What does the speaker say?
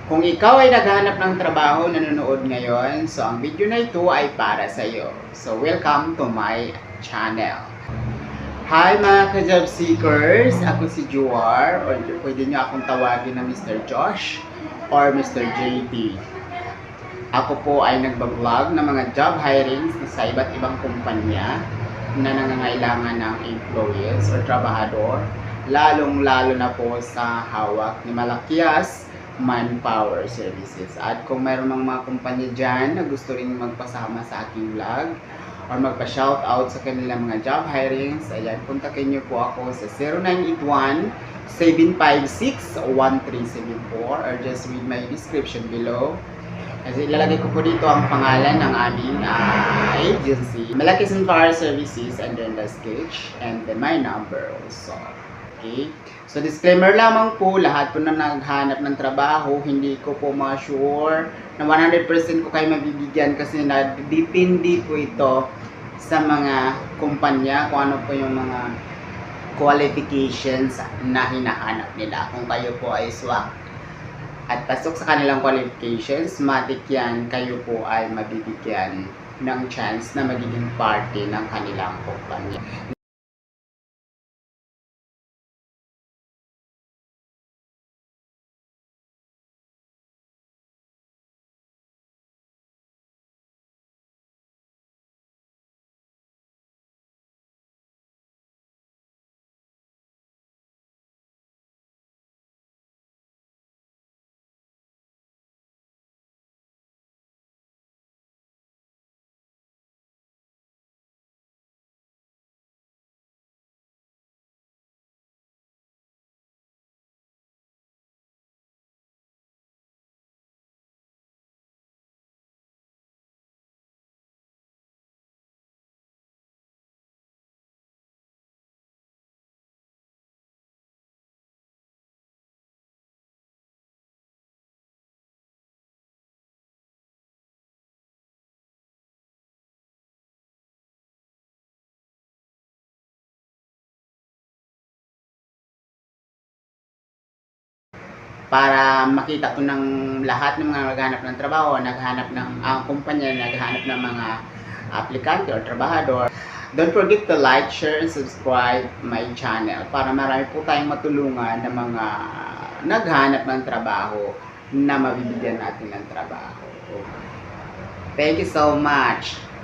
Kung ikaw ay naghahanap ng trabaho, nanonood ngayon, so ang video na ito ay para sa iyo. So welcome to my channel. Hi mga ka-job seekers! Ako si Juar, or pwede nyo akong tawagin na Mr. Josh or Mr. JT. Ako po ay nagbablog ng mga job hirings sa iba't ibang kumpanya na nangangailangan ng employees or trabahador, lalong-lalo na po sa hawak ni Malakias Manpower Services. At kung mayroon mga kumpanya dyan na gusto rin magpasama sa aking vlog or magpa-shoutout sa kanilang mga job hirings, ayan, kontakin nyo po ako sa 0981-756-1374 or just read my description below. Kasi ilalagay ko po dito ang pangalan ng aming agency, Malakias Manpower Services, and then the sketch, and then my number also. Okay? So disclaimer lamang po, lahat po na naghanap ng trabaho, hindi ko po ma-sure na 100% ko kayo mabibigyan kasi depende po ito sa mga kumpanya kung ano po yung mga qualifications na hinahanap nila. Kung kayo po ay swak at pasok sa kanilang qualifications, matik yan, kayo po ay mabibigyan ng chance na magiging parte ng kanilang kumpanya. Para makita ko ng lahat ng mga naghahanap ng trabaho, naghahanap ng kumpanya, naghahanap ng mga aplikante or trabahador. Don't forget to like, share, and subscribe my channel para marami po tayong matulungan ng mga naghahanap ng trabaho na mabibigyan natin ng trabaho. Thank you so much.